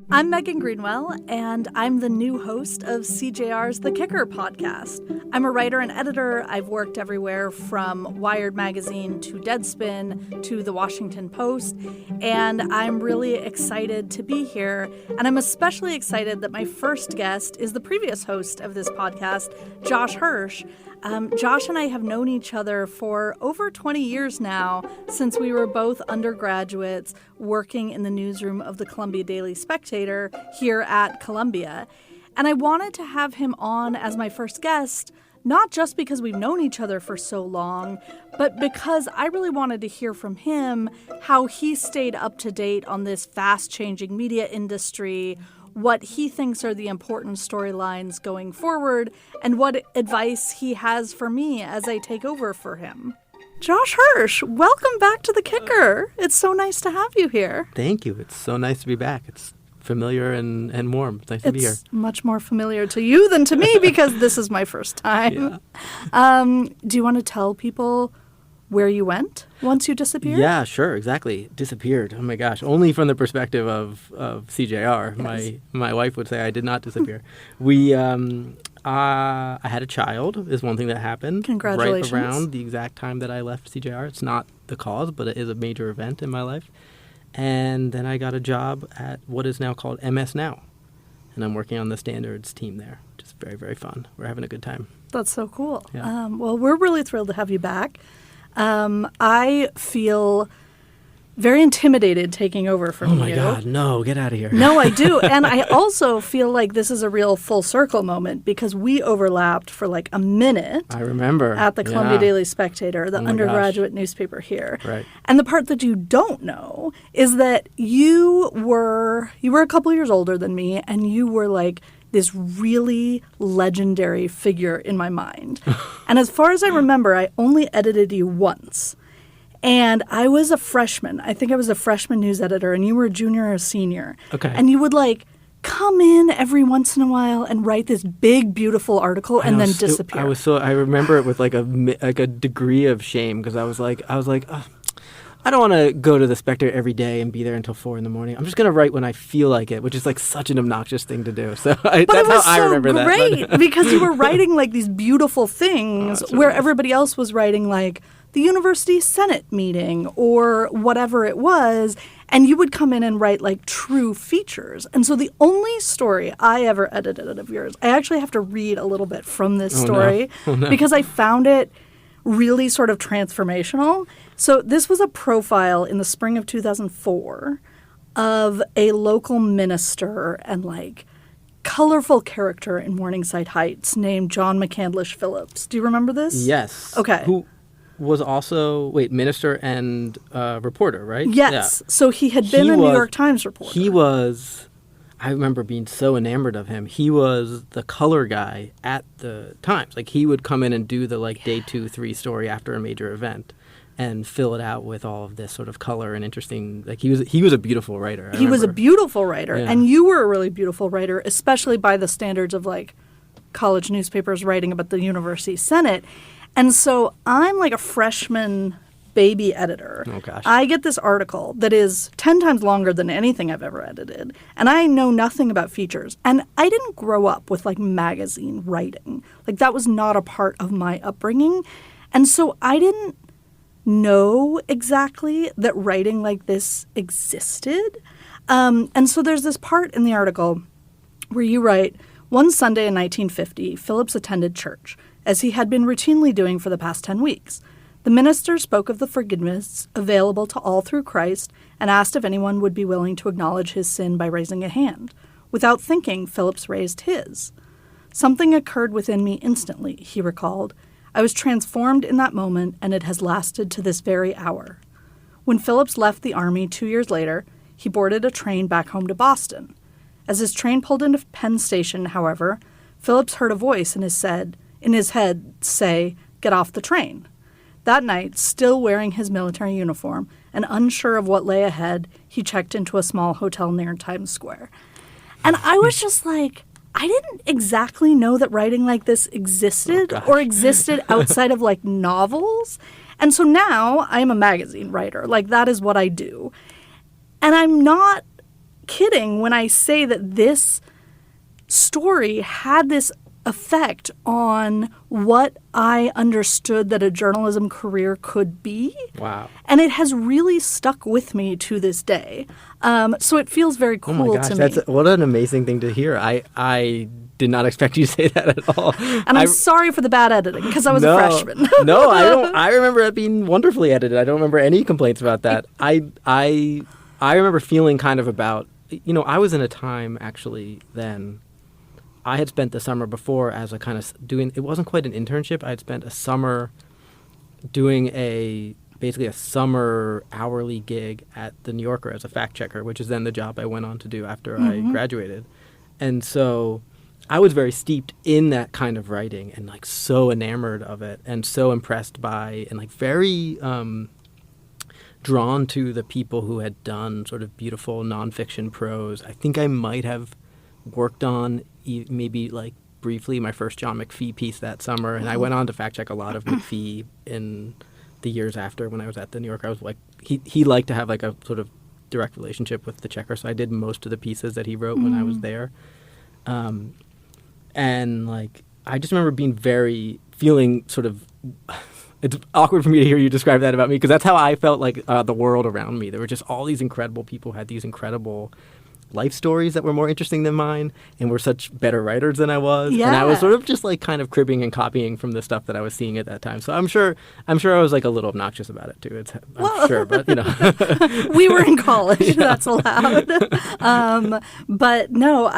I'm Megan Greenwell, and I'm the new host of CJR's The Kicker podcast. I'm a writer and editor. I've worked everywhere from Wired magazine to Deadspin to The Washington Post, and I'm really excited to be here. And I'm especially excited that my first guest is the previous host of this podcast, Josh Hersh. Josh and I have known each other for over 20 years now, since we were both undergraduates working in the newsroom of the Columbia Daily Spectator here at Columbia. And I wanted to have him on as my first guest, not just because we've known each other for so long, but because I really wanted to hear from him how he stayed up to date on this fast-changing media industry, what he thinks are the important storylines going forward, and what advice he has for me as I take over for him. Josh Hersh, welcome back to The Kicker. It's so nice to have you here. Thank you. It's so nice to be back. It's familiar and warm. It's nice to be here. It's much more familiar to you than to me because this is my first time. Yeah. Do you want to tell people where you went once you disappeared? Yeah, sure, exactly. Disappeared. Oh my gosh. Only from the perspective of CJR. Yes. My wife would say I did not disappear. I had a child is one thing that happened. Congratulations. Right around the exact time that I left CJR. It's not the cause, but it is a major event in my life. And then I got a job at what is now called MS Now. And I'm working on the standards team there, which is very, very fun. We're having a good time. That's so cool. Yeah. Well, we're really thrilled to have you back. I feel very intimidated taking over from you. Oh my God, no, get out of here. No, I do. And I also feel like this is a real full circle moment because we overlapped for like a minute. I remember. At the Columbia Daily Spectator, the undergraduate newspaper here. Right. And the part that you don't know is that you were a couple years older than me, and you were like this really legendary figure in my mind. And as far as I remember, I only edited you once. And I was a freshman. I think I was a freshman news editor, and you were a junior or a senior. Okay. And you would like come in every once in a while and write this big, beautiful article and then disappear. I remember it with like a degree of shame because I was like, I don't want to go to the Spectre every day and be there until 4 a.m. I'm just going to write when I feel like it, which is like such an obnoxious thing to do. So that's how I remember that. But it was so great because you were writing like these beautiful things where everybody else was writing like the university senate meeting or whatever it was, and you would come in and write like true features. And so the only story I ever edited of yours, I actually have to read a little bit from this story because I found it really sort of transformational. So this was a profile in the spring of 2004 of a local minister and like colorful character in Morningside Heights named John McCandlish Phillips. Do you remember this? Yes. Okay. Who was also, minister and reporter, right? Yes. Yeah. So he had been a New York Times reporter. I remember being so enamored of him. He was the color guy at the Times. Like he would come in and do the like day 2, 3 story after a major event and fill it out with all of this sort of color and interesting. Like he was a beautiful writer. He was a beautiful writer, and you were a really beautiful writer, especially by the standards of like college newspapers writing about the university senate. And so I'm like a freshman baby editor. Oh gosh. I get this article that is 10 times longer than anything I've ever edited, and I know nothing about features. And I didn't grow up with like magazine writing. Like that was not a part of my upbringing. And so I didn't know exactly that writing like this existed. And so there's this part in the article where you write, one Sunday in 1950, Phillips attended church, as he had been routinely doing for the past 10 weeks. The minister spoke of the forgiveness available to all through Christ and asked if anyone would be willing to acknowledge his sin by raising a hand. Without thinking, Phillips raised his. Something occurred within me instantly, he recalled. I was transformed in that moment, and it has lasted to this very hour. When Phillips left the Army 2 years later, he boarded a train back home to Boston. As his train pulled into Penn Station, however, Phillips heard a voice in his head say, "Get off the train." That night, still wearing his military uniform and unsure of what lay ahead, he checked into a small hotel near Times Square. And I was just like, I didn't exactly know that writing like this existed or existed outside of like novels. And so now I'm a magazine writer. Like that is what I do. And I'm not kidding when I say that this story had this effect on what I understood that a journalism career could be. Wow. And it has really stuck with me to this day. So it feels very cool Oh my gosh, to me. what an amazing thing to hear. I did not expect you to say that at all. And I'm sorry for the bad editing because I was a freshman. No, I don't. I remember it being wonderfully edited. I don't remember any complaints about that. I remember feeling kind of about, I was in a time actually then. I had spent the summer before as a kind of it wasn't quite an internship. I had spent a summer doing basically a summer hourly gig at the New Yorker as a fact checker, which is then the job I went on to do after I graduated. And so I was very steeped in that kind of writing and like so enamored of it and so impressed by and like very drawn to the people who had done sort of beautiful nonfiction prose. I think I might have worked on maybe like briefly my first John McPhee piece that summer, and I went on to fact check a lot of McPhee in the years after when I was at the New Yorker. I was like, he liked to have like a sort of direct relationship with the Checker, so I did most of the pieces that he wrote when I was there. And like I just remember feeling sort of it's awkward for me to hear you describe that about me because that's how I felt like the world around me. There were just all these incredible people who had these incredible life stories that were more interesting than mine and were such better writers than I was. Yeah. And I was sort of just like kind of cribbing and copying from the stuff that I was seeing at that time. So I'm sure I was like a little obnoxious about it too. I'm sure, but We were in college. That's allowed. But no,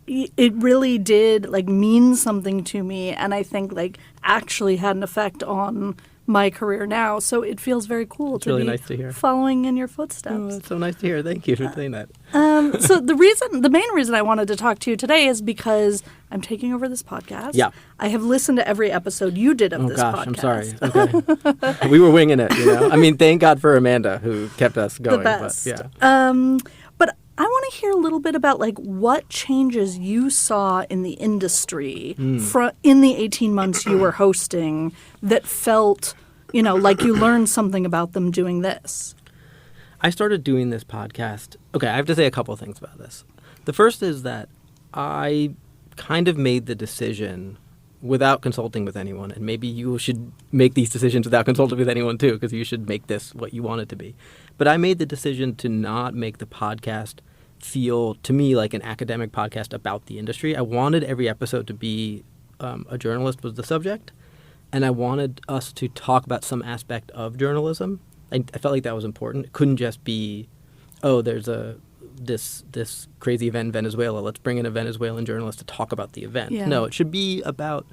it really did like mean something to me, and I think like actually had an effect on my career now. So it feels very cool it's to really be nice to hear. Following in your footsteps. Oh, that's so nice to hear. Thank you for saying that. So the main reason I wanted to talk to you today is because I'm taking over this podcast. Yeah. I have listened to every episode you did of this podcast. I'm sorry. Okay. We were winging it, I mean, thank God for Amanda who kept us going. The best. But, yeah. But I want to hear a little bit about like what changes you saw in the industry in the 18 months you were hosting that felt, like you learned something about them doing this. I started doing this podcast. Okay, I have to say a couple of things about this. The first is that I kind of made the decision without consulting with anyone, and maybe you should make these decisions without consulting with anyone too, because you should make this what you want it to be. But I made the decision to not make the podcast feel, to me, like an academic podcast about the industry. I wanted every episode to be a journalist was the subject, and I wanted us to talk about some aspect of journalism. I felt like that was important. It couldn't just be, there's this crazy event in Venezuela. Let's bring in a Venezuelan journalist to talk about the event. Yeah. No, it should be about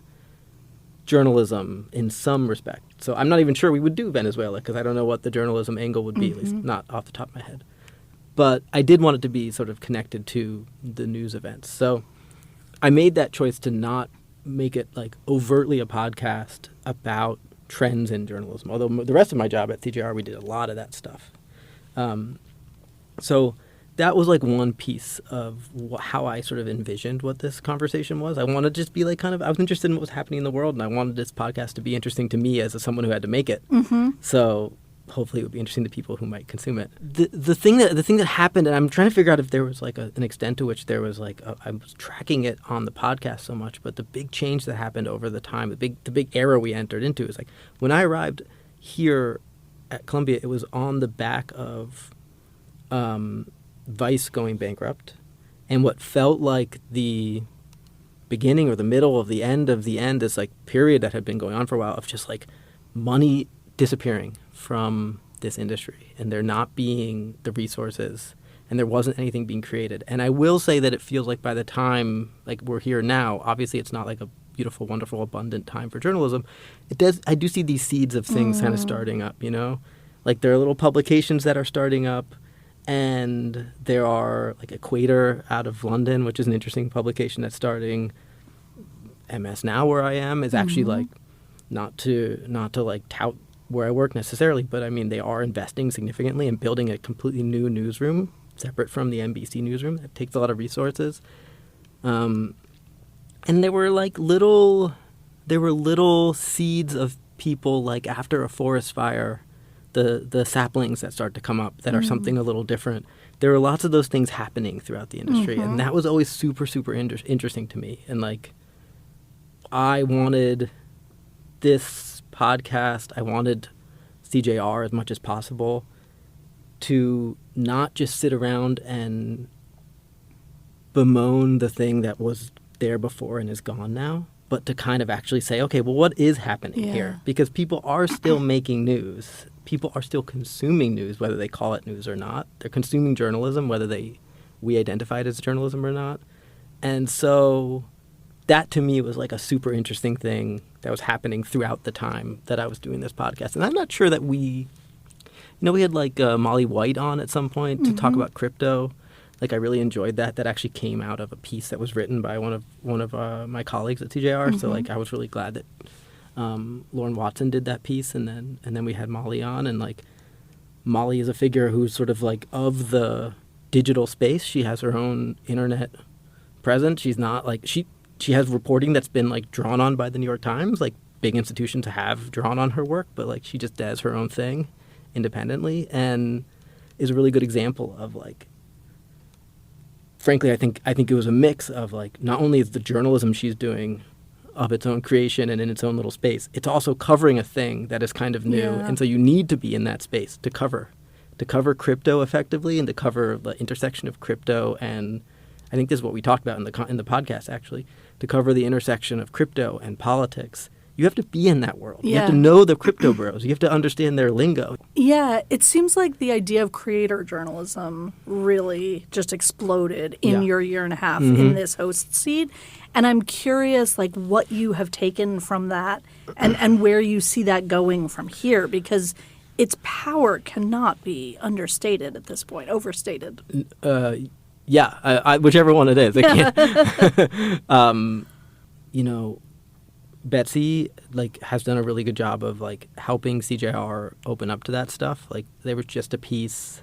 journalism in some respect. So I'm not even sure we would do Venezuela because I don't know what the journalism angle would be, at least not off the top of my head. But I did want it to be sort of connected to the news events. So I made that choice to not make it like overtly a podcast about trends in journalism. Although the rest of my job at CJR, we did a lot of that stuff. So that was like one piece of how I sort of envisioned what this conversation was. I wanted to just be like I was interested in what was happening in the world, and I wanted this podcast to be interesting to me as someone who had to make it. So hopefully it would be interesting to people who might consume it. The thing that happened, and I'm trying to figure out if there was like an extent to which there was like I was tracking it on the podcast so much, but the big change that happened over the time, the big era we entered into is like when I arrived here at Columbia, it was on the back of Vice going bankrupt, and what felt like the beginning or the middle of the end, this like period that had been going on for a while of just like money disappearing from this industry and there not being the resources and there wasn't anything being created. And I will say that it feels like by the time like we're here now, obviously it's not like a beautiful, wonderful, abundant time for journalism. I do see these seeds of things kind of starting up, like there are little publications that are starting up, and there are like Equator out of London, which is an interesting publication that's starting. MS Now, where I am, is actually like not to like tout where I work necessarily, but I mean they are investing significantly in building a completely new newsroom separate from the NBC newsroom. It takes a lot of resources, and there were little seeds of people like after a forest fire, the saplings that start to come up that are something a little different. there were lots of those things happening throughout the industry, and that was always super, super interesting to me. And like, I wanted this podcast, I wanted CJR as much as possible to not just sit around and bemoan the thing that was there before and is gone now, but to kind of actually say, okay, well, what is happening here? Because people are still making news. People are still consuming news, whether they call it news or not. They're consuming journalism, whether we identify it as journalism or not. And so that to me was like a super interesting thing that was happening throughout the time that I was doing this podcast. And I'm not sure that we had like Molly White on at some point to talk about crypto. Like, I really enjoyed that. That actually came out of a piece that was written by one of my colleagues at TJR. So like, I was really glad that Lauren Watson did that piece, and then we had Molly on. And like, Molly is a figure who's sort of like of the digital space. She has her own internet presence. She's not like she has reporting that's been like drawn on by the New York Times. Like, big institutions have drawn on her work, but like, she just does her own thing independently, and is a really good example of like, frankly, I think it was a mix of like, not only is the journalism she's doing of its own creation and in its own little space, it's also covering a thing that is kind of new. Yeah. And so you need to be in that space to cover crypto effectively, and to cover the intersection of crypto. And I think this is what we talked about in the podcast, actually, to cover the intersection of crypto and politics. You have to be in that world. Yeah. You have to know the crypto bros. You have to understand their lingo. Yeah, it seems like the idea of creator journalism really just exploded in your year and a half in this host seat. And I'm curious, like, what you have taken from that and where you see that going from here, because its power cannot be understated at this point, overstated. Whichever one it is. It can't. Betsy has done a really good job of helping CJR open up to that stuff. Like, there was just a piece.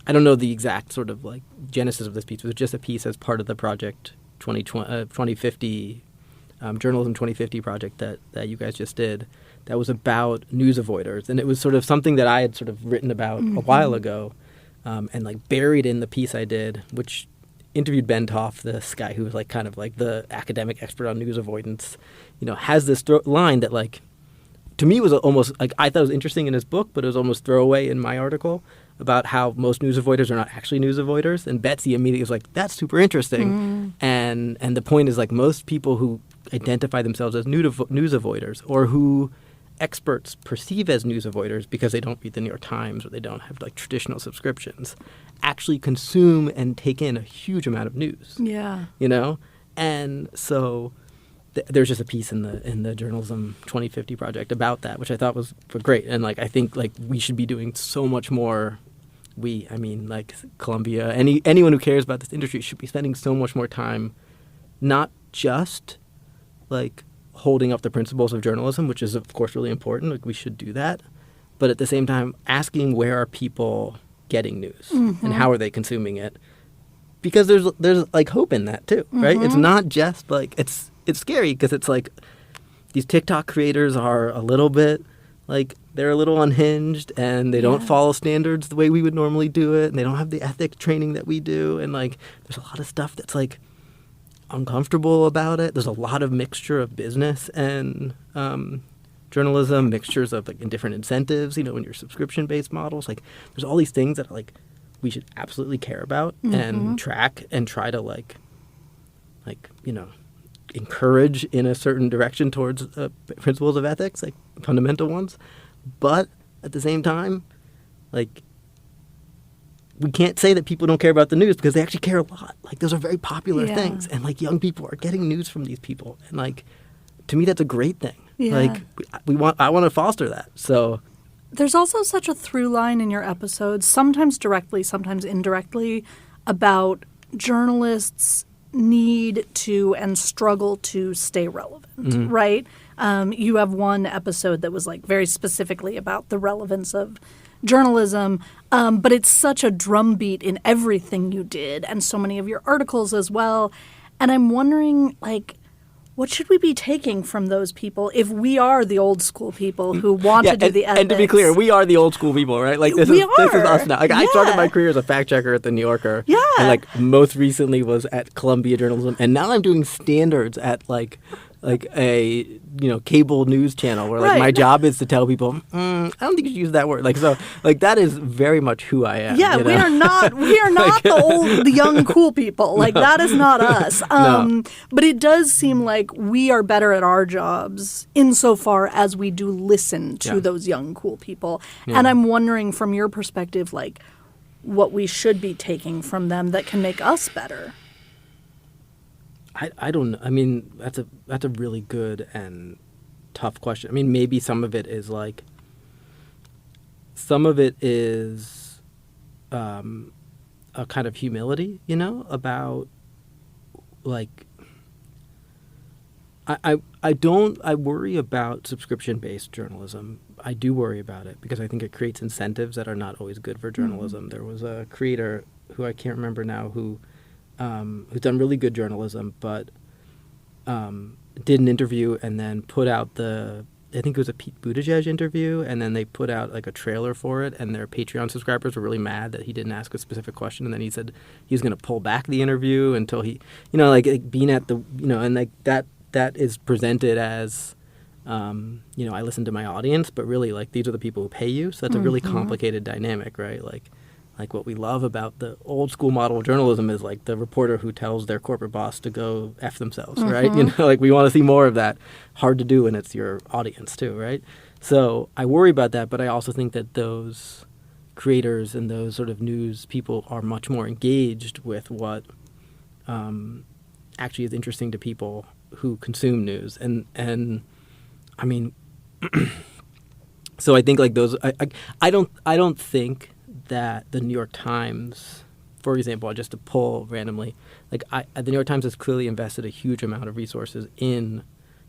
I don't know the exact sort of genesis of this piece. It was just a piece as part of the project 2050 Journalism 2050 project that you guys just did. That was about news avoiders, and it was sort of something that I had sort of written about a while ago, and buried in the piece I did, which interviewed Ben Toff, this guy who was kind of the academic expert on news avoidance, has this line that to me was almost I thought it was interesting in his book, but it was almost throwaway in my article about how most news avoiders are not actually news avoiders. And Betsy immediately was like, that's super interesting. And the point is most people who identify themselves as news avoiders, or who experts perceive as news avoiders because they don't read the New York Times or they don't have traditional subscriptions, actually consume and take in a huge amount of news. Yeah. And so there's just a piece in the Journalism 2050 project about that, which I thought was great. And I think we should be doing so much more. Columbia, anyone who cares about this industry should be spending so much more time, not just holding up the principles of journalism, which is of course really important. We should do that, but at the same time asking, where are people getting news and how are they consuming it? Because there's hope in that too, right? It's not just it's scary because it's these TikTok creators are a little bit they're a little unhinged, and they don't follow standards the way we would normally do it, and they don't have the ethics training that we do, and there's a lot of stuff that's uncomfortable about it. There's a lot of mixture of business and journalism, mixtures of different incentives, in your subscription-based models. There's all these things that we should absolutely care about and track and try to encourage in a certain direction towards principles of ethics, fundamental ones. But at the same time, we can't say that people don't care about the news, because they actually care a lot. Those are very popular things, and young people are getting news from these people, and to me that's a great thing. I want to foster that. So there's also such a through line in your episodes, sometimes directly, sometimes indirectly, about journalists need to and struggle to stay relevant, right? You have one episode that was very specifically about the relevance of journalism, but it's such a drumbeat in everything you did, and so many of your articles as well. And I'm wondering, what should we be taking from those people if we are the old school people who want to do the ethics? And to be clear, we are the old school people, right? Like this is us now. Like I started my career as a fact checker at the New Yorker. Yeah. And like most recently was at Columbia Journalism, and now I'm doing standards at like a cable news channel where like my job is to tell people I don't think you should use that word, like, so like that is very much who I am. Yeah, we are not like, the young cool people, like that is not us. But it does seem like we are better at our jobs insofar as we do listen to those young cool people. And I'm wondering from your perspective, like what we should be taking from them that can make us better. I don't know. I mean, that's a really good and tough question. I mean, maybe some of it is a kind of humility, about like I worry about subscription-based journalism. I do worry about it because I think it creates incentives that are not always good for journalism. Mm-hmm. There was a creator who I can't remember now who's done really good journalism, but did an interview and then put out I think it was a Pete Buttigieg interview, and then they put out like a trailer for it, and their Patreon subscribers were really mad that he didn't ask a specific question, and then he said he was going to pull back the interview until he, like being at the, and like that is presented as, I listen to my audience, but really like these are the people who pay you, so that's a really complicated dynamic, right? Like what we love about the old school model of journalism is like the reporter who tells their corporate boss to go F themselves, right? Like we want to see more of that. Hard to do when it's your audience too, right? So I worry about that, but I also think that those creators and those sort of news people are much more engaged with what actually is interesting to people who consume news. And I mean, so I think like those, I don't think that the New York Times, for example, just to pull randomly, like the New York Times has clearly invested a huge amount of resources in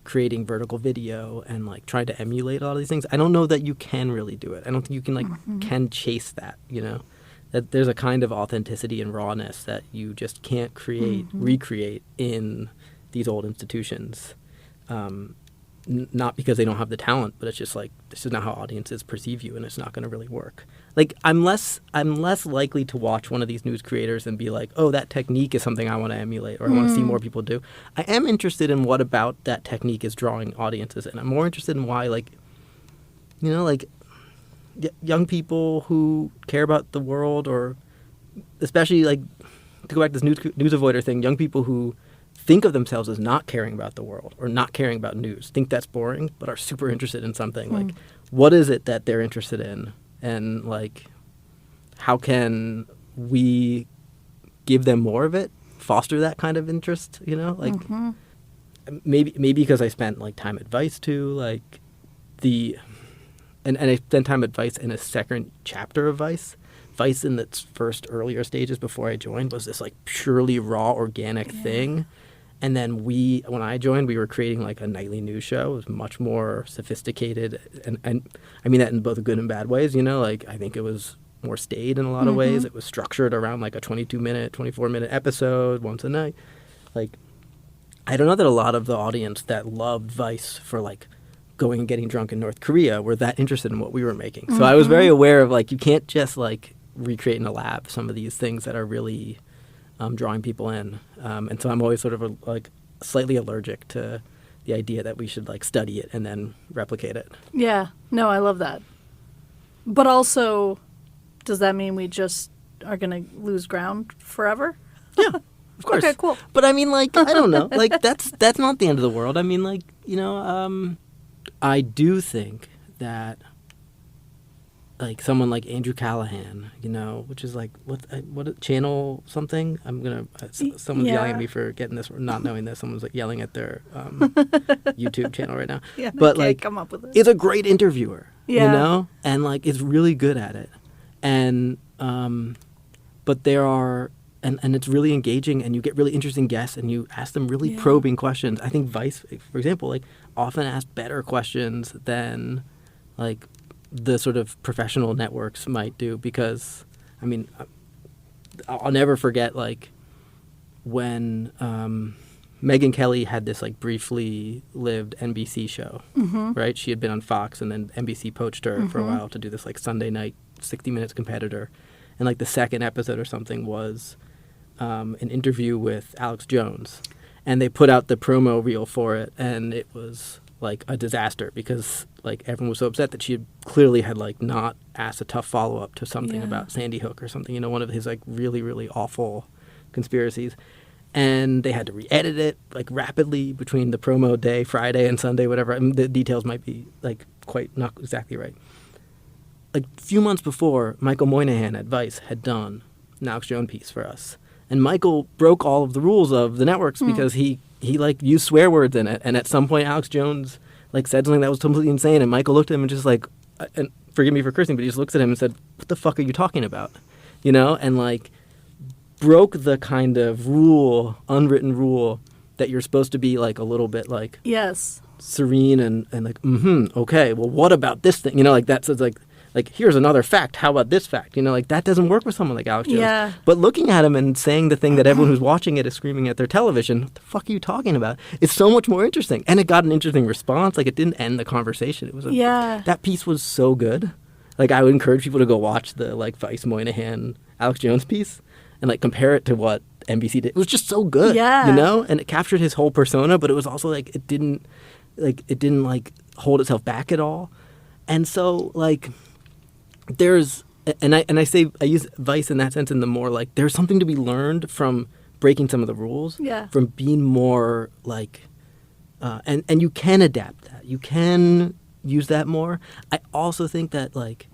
creating vertical video and like trying to emulate a lot of these things. I don't know that you can really do it. I don't think you can can chase that, that there's a kind of authenticity and rawness that you just can't recreate in these old institutions. Not because they don't have the talent, but it's just like this is not how audiences perceive you, and it's not going to really work. Like I'm less likely to watch one of these news creators and be like, oh, that technique is something I want to emulate or I want to see more people do. I am interested in what about that technique is drawing audiences, and I'm more interested in why, like, young people who care about the world, or especially like to go back to this news avoider thing, young people who think of themselves as not caring about the world or not caring about news, think that's boring, but are super interested in something. Like, what is it that they're interested in? And, like, how can we give them more of it, foster that kind of interest, Like, maybe because I spent, like, time at Vice, too, like, and I spent time at Vice in a second chapter of Vice. Vice in its first earlier stages before I joined was this, like, purely raw, organic thing. And then when I joined, we were creating like a nightly news show. It was much more sophisticated, and I mean that in both good and bad ways. Like I think it was more staid in a lot of ways. It was structured around like a 22-minute, 24-minute episode once a night. Like I don't know that a lot of the audience that loved Vice for like going and getting drunk in North Korea were that interested in what we were making. So I was very aware of like you can't just like recreate in a lab some of these things that are really drawing people in. And so I'm always sort of like slightly allergic to the idea that we should like study it and then replicate it. Yeah. No, I love that. But also, does that mean we just are going to lose ground forever? Yeah, of course. Okay, cool. But I mean, like, I don't know. Like, that's not the end of the world. I mean, like, I do think that like someone like Andrew Callahan, which is like what channel something. I'm gonna someone's yelling at me for getting this or not knowing this. Someone's like yelling at their YouTube channel right now. Yeah, but like like come up with it. Is a great interviewer. And like is really good at it, and but there are and it's really engaging, and you get really interesting guests, and you ask them really probing questions. I think Vice, for example, like often asked better questions than like the sort of professional networks might do, because I mean I'll never forget like when Megyn Kelly had this like briefly lived NBC show, right? She had been on Fox, and then NBC poached her for a while to do this like Sunday night 60 Minutes competitor. And like the second episode or something was an interview with Alex Jones. And they put out the promo reel for it, and it was like a disaster because like everyone was so upset that she had clearly had like not asked a tough follow-up to something about Sandy Hook or something, you know, one of his like really, really awful conspiracies. And they had to re-edit it like rapidly between the promo day, Friday and Sunday, whatever. I mean, the details might be like quite not exactly right. Like a few months before, Michael Moynihan at Vice had done an Alex Jones piece for us. And Michael broke all of the rules of the networks because he like used swear words in it. And at some point, Alex Jones like said something that was completely insane. And Michael looked at him and just like, and forgive me for cursing, but he just looks at him and said, "What the fuck are you talking about?" You know, and like broke the kind of rule, unwritten rule that you're supposed to be like a little bit like serene and like, okay, well, what about this thing? You know, like that's like here's another fact. How about this fact? You know, like that doesn't work with someone like Alex Jones. Yeah. But looking at him and saying the thing that everyone who's watching it is screaming at their television, what the fuck are you talking about? It's so much more interesting. And it got an interesting response. Like it didn't end the conversation. It was that piece was so good. Like I would encourage people to go watch the like Vice Moynihan Alex Jones piece and like compare it to what NBC did. It was just so good. Yeah. You know? And it captured his whole persona, but it was also like it didn't hold itself back at all. And so like there's and I say I use Vice in that sense in the more like there's something to be learned from breaking some of the rules, from being more like and you can adapt that. You can use that more. I also think that like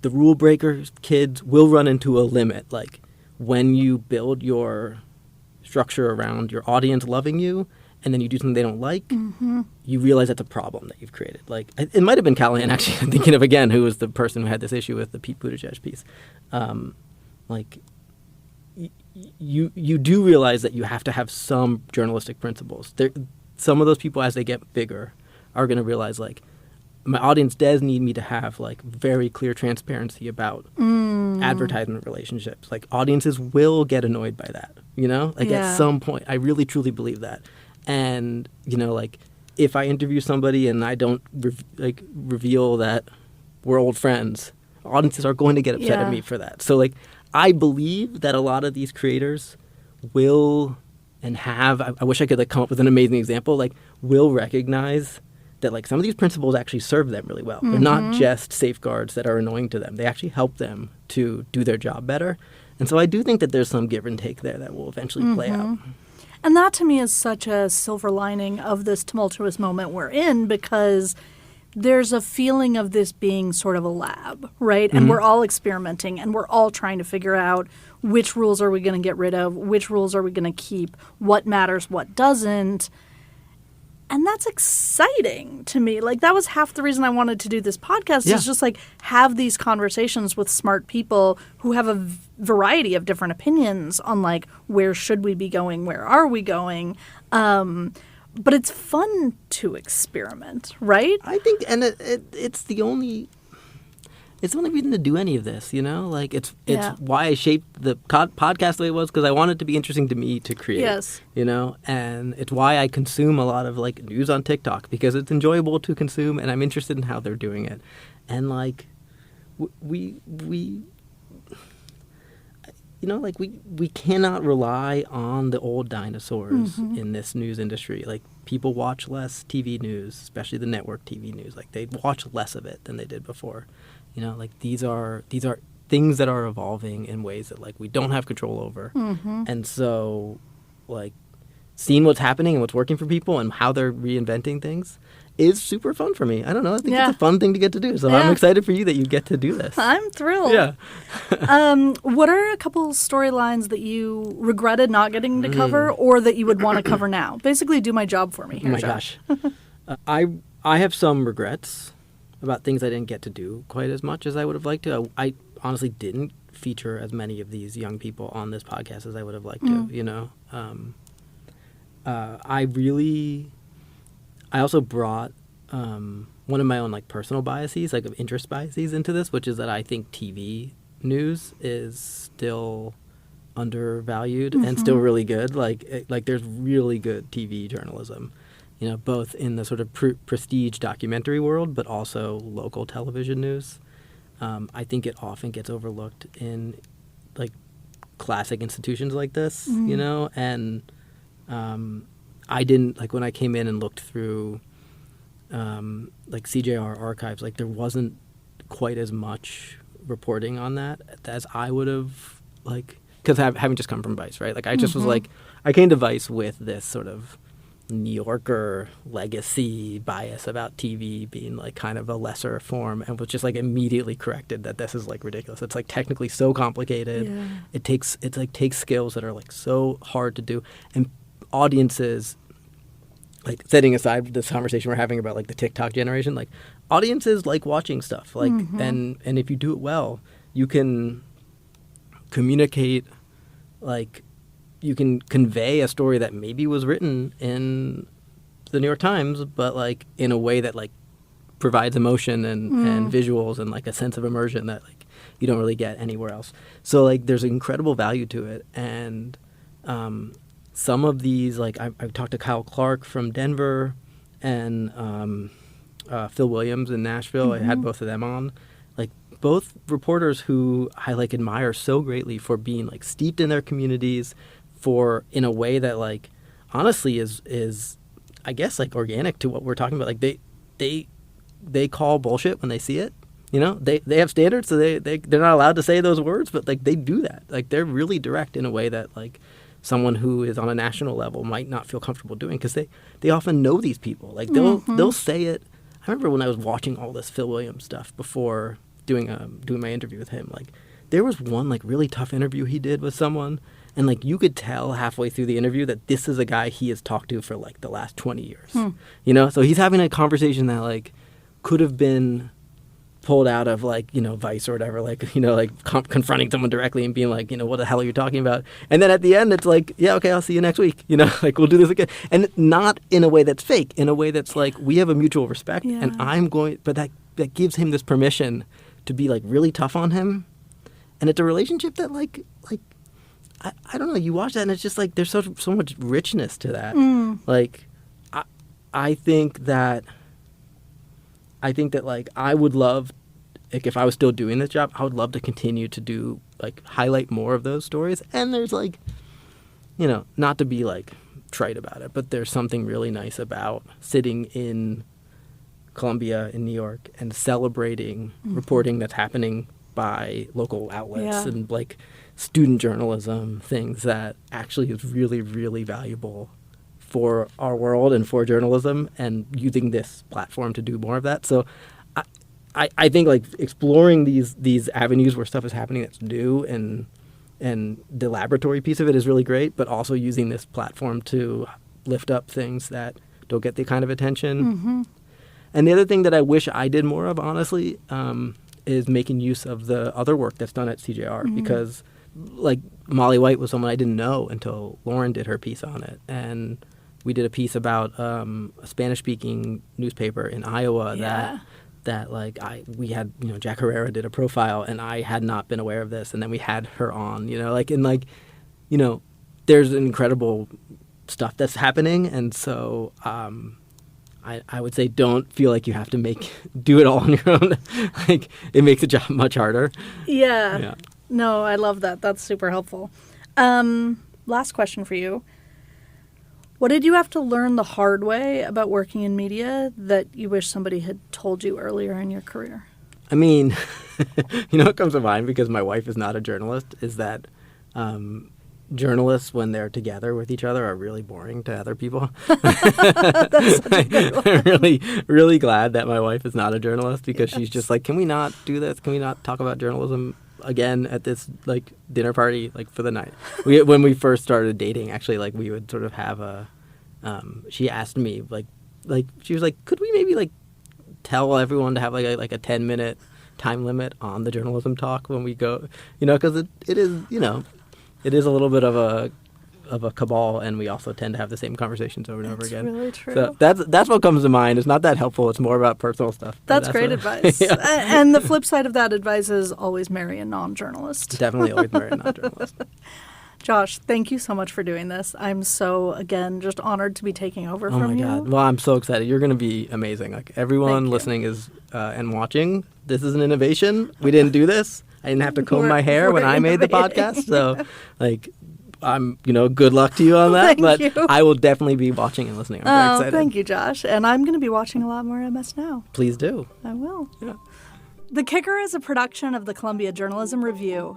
the rule breakers kids will run into a limit like when you build your structure around your audience loving you and then you do something they don't like, you realize that's a problem that you've created. Like it might have been Callahan, actually, I'm thinking of again, who was the person who had this issue with the Pete Buttigieg piece. Like you do realize that you have to have some journalistic principles. Some of those people, as they get bigger, are going to realize like my audience does need me to have like very clear transparency about advertisement relationships. Like audiences will get annoyed by that, you know? Like at some point, I really truly believe that. And, you know, like, if I interview somebody and I don't, reveal that we're old friends, audiences are going to get upset at me for that. So, like, I believe that a lot of these creators will and have, I wish I could, like, come up with an amazing example, like, will recognize that, like, some of these principles actually serve them really well. They're not just safeguards that are annoying to them. They actually help them to do their job better. And so I do think that there's some give and take there that will eventually play out. And that to me is such a silver lining of this tumultuous moment we're in because there's a feeling of this being sort of a lab, right? And we're all experimenting and we're all trying to figure out which rules are we going to get rid of, which rules are we going to keep, what matters, what doesn't. And that's exciting to me. Like that was half the reason I wanted to do this podcast is just like have these conversations with smart people who have a variety of different opinions on like where should we be going, where are we going. But it's fun to experiment, right? I think, and it's the only reason to do any of this, you know? Like, it's why I shaped the podcast the way it was, because I wanted it to be interesting to me to create, you know? And it's why I consume a lot of, like, news on TikTok, because it's enjoyable to consume, and I'm interested in how they're doing it. And, like, we you know, like, we cannot rely on the old dinosaurs in this news industry. Like, people watch less TV news, especially the network TV news. Like, they watch less of it than they did before. You know, like these are things that are evolving in ways that like we don't have control over. And so like seeing what's happening and what's working for people and how they're reinventing things is super fun for me. I don't know. I think it's a fun thing to get to do. So I'm excited for you that you get to do this. I'm thrilled. Yeah. What are a couple storylines that you regretted not getting to cover or that you would want to cover now? Basically do my job for me here, Oh my gosh. I have some regrets about things I didn't get to do quite as much as I would have liked to. I honestly didn't feature as many of these young people on this podcast as I would have liked to, you know. I also brought one of my own like personal biases, like of interest biases into this, which is that I think TV news is still undervalued and still really good. Like there's really good TV journalism, you know, both in the sort of prestige documentary world, but also local television news. I think it often gets overlooked in like classic institutions like this, you know, and I didn't, like when I came in and looked through like CJR archives, like there wasn't quite as much reporting on that as I would have, like, because having just come from Vice, right? Like I just was like, I came to Vice with this sort of New Yorker legacy bias about TV being like kind of a lesser form, and was just like immediately corrected that this is like ridiculous. It's like technically so complicated. Yeah. It takes skills that are like so hard to do, and audiences, like setting aside this conversation we're having about like the TikTok generation, like audiences like watching stuff, like and if you do it well, you can communicate, like you can convey a story that maybe was written in the New York Times, but like in a way that like provides emotion and visuals and like a sense of immersion that like you don't really get anywhere else. So like there's incredible value to it. And some of these, like I've talked to Kyle Clark from Denver and Phil Williams in Nashville. I had both of them on. Like both reporters who I like admire so greatly for being like steeped in their communities, for in a way that like honestly is I guess like organic to what we're talking about. Like they call bullshit when they see it. You know, they have standards, so they're not allowed to say those words, but like they do that. Like they're really direct in a way that like someone who is on a national level might not feel comfortable doing, because they often know these people. Like they'll say it. I remember when I was watching all this Phil Williams stuff before doing my interview with him, like there was one like really tough interview he did with someone, and like you could tell halfway through the interview that this is a guy he has talked to for like the last 20 years. You know, so he's having a conversation that like could have been pulled out of like, you know, Vice or whatever, like, you know, like confronting someone directly and being like, you know, what the hell are you talking about? And then at the end it's like, yeah, okay, I'll see you next week, you know, like we'll do this again. And not in a way that's fake, in a way that's like, we have a mutual respect, and but that gives him this permission to be like really tough on him. And it's a relationship that like I don't know, you watch that and it's just like there's so much richness to that. Like I think that like I would love, like if I was still doing this job, I would love to continue to do like highlight more of those stories. And there's like, you know, not to be like trite about it, but there's something really nice about sitting in Columbia in New York and celebrating reporting that's happening by local outlets and like student journalism, things that actually is really, really valuable for our world and for journalism, and using this platform to do more of that. So I think like exploring these avenues where stuff is happening that's new, and the laboratory piece of it is really great, but also using this platform to lift up things that don't get the kind of attention. And the other thing that I wish I did more of, honestly, is making use of the other work that's done at CJR, because like Molly White was someone I didn't know until Lauren did her piece on it. And we did a piece about a Spanish-speaking newspaper in Iowa that like we had, you know, Jack Herrera did a profile, and I had not been aware of this, and then we had her on, you know, like, and like, you know, there's incredible stuff that's happening, and so I would say don't feel like you have to do it all on your own. Like it makes the job much harder. Yeah. No, I love that. That's super helpful. Last question for you. What did you have to learn the hard way about working in media that you wish somebody had told you earlier in your career? I mean, you know what comes to mind, because my wife is not a journalist, is that journalists, when they're together with each other, are really boring to other people. That's such a good one. I'm really, really glad that my wife is not a journalist, because she's just like, can we not do this? Can we not talk about journalism again at this like dinner party, like for the night? When we first started dating, actually, like we would sort of have a she asked me like she was like, could we maybe like tell everyone to have like a 10-minute time limit on the journalism talk when we go, you know, because it is, you know, it is a little bit of a cabal, and we also tend to have the same conversations over and over again. That's really true. So that's what comes to mind. It's not that helpful. It's more about personal stuff. That's great advice. And the flip side of that advice is always marry a non-journalist. Definitely always marry a non-journalist. Josh, thank you so much for doing this. I'm so, again, just honored to be taking over Oh from my you. God. Well, I'm so excited. You're going to be amazing. Like everyone Thank you. listening is and watching, this is an innovation. We didn't do this. I didn't have to comb my hair when we're I made the innovating. podcast. So, like, I'm, good luck to you on that. Thank but you. I will definitely be watching and listening. I'm very Oh, excited. thank you, Josh. And I'm going to be watching a lot more MS Now. Please do. I will. Yeah. The Kicker is a production of the Columbia Journalism Review.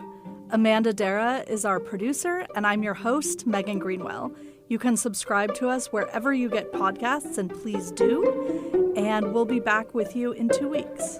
Amanda Dara is our producer, and I'm your host, Megan Greenwell. You can subscribe to us wherever you get podcasts, and please do. And we'll be back with you in 2 weeks.